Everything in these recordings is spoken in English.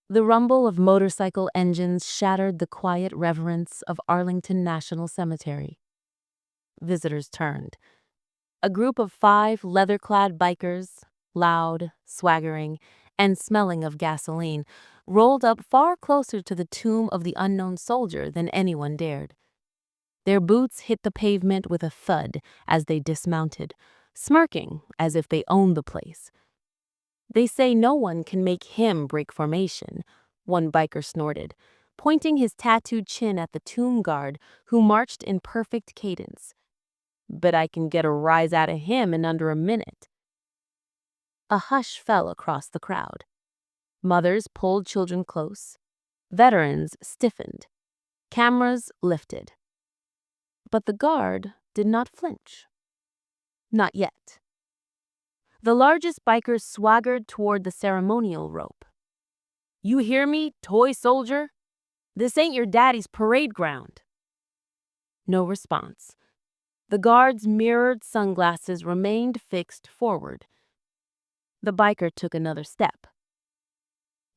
The rumble of motorcycle engines shattered the quiet reverence of Arlington National Cemetery. Visitors turned. A group of 5 leather-clad bikers, loud, swaggering, and smelling of gasoline, rolled up far closer to the tomb of the unknown soldier than anyone dared. Their boots hit the pavement with a thud as they dismounted, smirking as if they owned the place. "They say no one can make him break formation," one biker snorted, pointing his tattooed chin at the tomb guard who marched in perfect cadence. "But I can get a rise out of him in under a minute." A hush fell across the crowd. Mothers pulled children close. Veterans stiffened. Cameras lifted. But the guard did not flinch. Not yet. The largest biker swaggered toward the ceremonial rope. "You hear me, toy soldier? This ain't your daddy's parade ground." No response. The guard's mirrored sunglasses remained fixed forward. The biker took another step.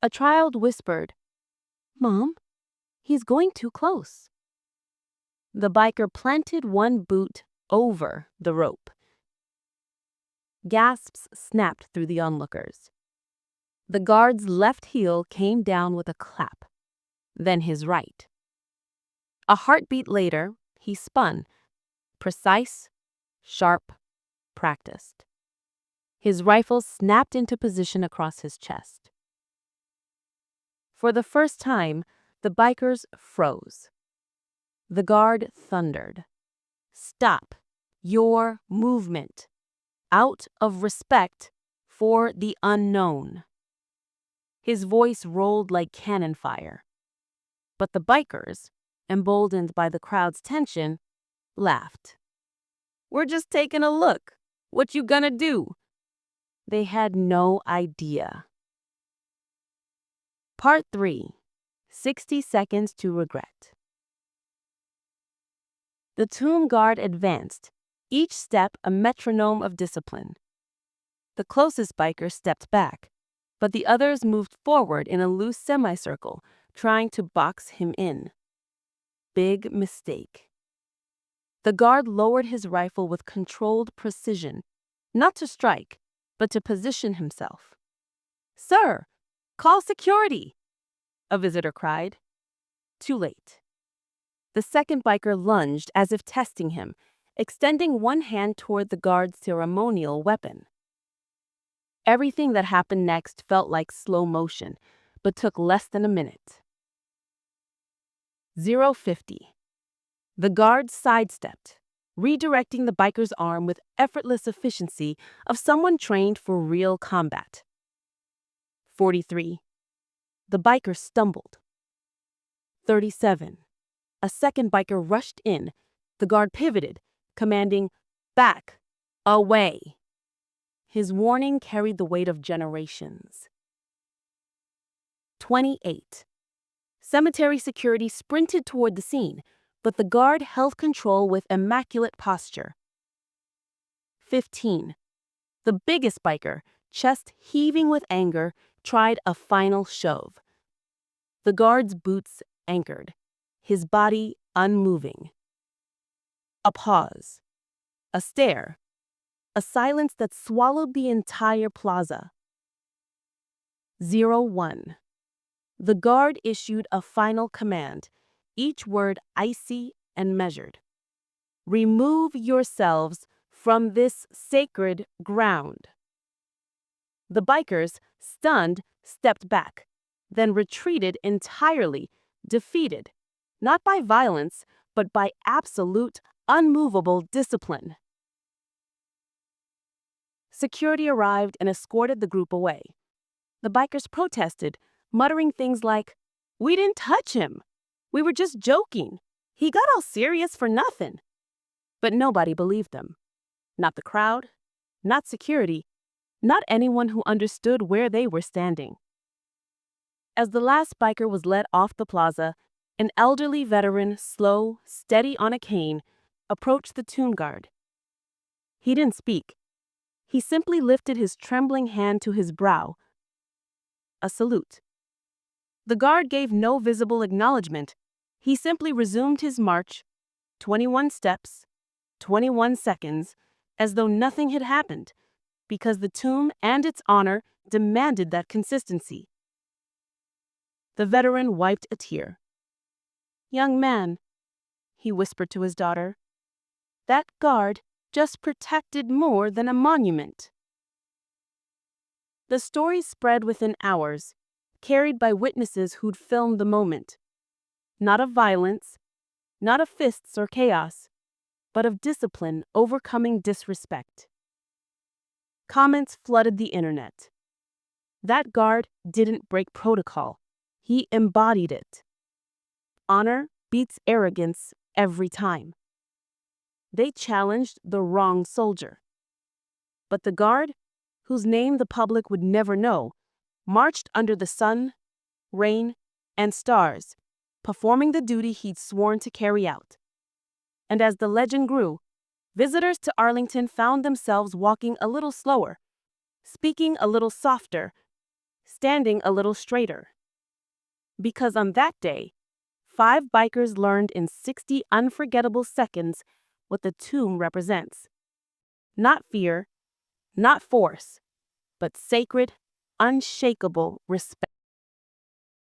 A child whispered, "Mom, he's going too close." The biker planted one boot over the rope. Gasps snapped through the onlookers. The guard's left heel came down with a clap, then his right. A heartbeat later, he spun, precise, sharp, practiced. His rifle snapped into position across his chest. For the first time, the bikers froze. The guard thundered, "Stop your movement, out of respect for the unknown." His voice rolled like cannon fire. But the bikers, emboldened by the crowd's tension, laughed. "We're just taking a look. What you gonna do?" They had no idea. Part 3. 60 Seconds to Regret. The tomb guard advanced, each step a metronome of discipline. The closest biker stepped back, but the others moved forward in a loose semicircle, trying to box him in. Big mistake. The guard lowered his rifle with controlled precision, not to strike, but to position himself. "Sir, call security!" a visitor cried. Too late. The second biker lunged as if testing him, extending one hand toward the guard's ceremonial weapon. Everything that happened next felt like slow motion, but took less than a minute. 0:50. The guard sidestepped, redirecting the biker's arm with effortless efficiency of someone trained for real combat. 43. The biker stumbled. 37. A second biker rushed in. The guard pivoted, commanding, "Back! Away!" His warning carried the weight of generations. 28. Cemetery security sprinted toward the scene, but the guard held control with immaculate posture. 15. The biggest biker, chest heaving with anger, tried a final shove. The guard's boots anchored, his body unmoving. A pause. A stare. A silence that swallowed the entire plaza. 01. The guard issued a final command, each word icy and measured. "Remove yourselves from this sacred ground." The bikers, stunned, stepped back, then retreated entirely, defeated, not by violence, but by absolute, unmovable discipline. Security arrived and escorted the group away. The bikers protested, muttering things like, "We didn't touch him. We were just joking. He got all serious for nothing." But nobody believed them. Not the crowd, not security, not anyone who understood where they were standing. As the last biker was led off the plaza, an elderly veteran, slow, steady on a cane, approached the tomb guard. He didn't speak. He simply lifted his trembling hand to his brow. A salute. The guard gave no visible acknowledgement. He simply resumed his march, 21 steps, 21 seconds, as though nothing had happened, because the tomb and its honor demanded that consistency. The veteran wiped a tear. "Young man," he whispered to his daughter, "that guard just protected more than a monument." The story spread within hours, carried by witnesses who'd filmed the moment. Not of violence, not of fists or chaos, but of discipline overcoming disrespect. Comments flooded the internet. That guard didn't break protocol. He embodied it. Honor beats arrogance every time. They challenged the wrong soldier. But the guard, whose name the public would never know, marched under the sun, rain, and stars, performing the duty he'd sworn to carry out. And as the legend grew, visitors to Arlington found themselves walking a little slower, speaking a little softer, standing a little straighter. Because on that day, 5 bikers learned in 60 unforgettable seconds what the tomb represents. Not fear, not force, but sacred, unshakable respect.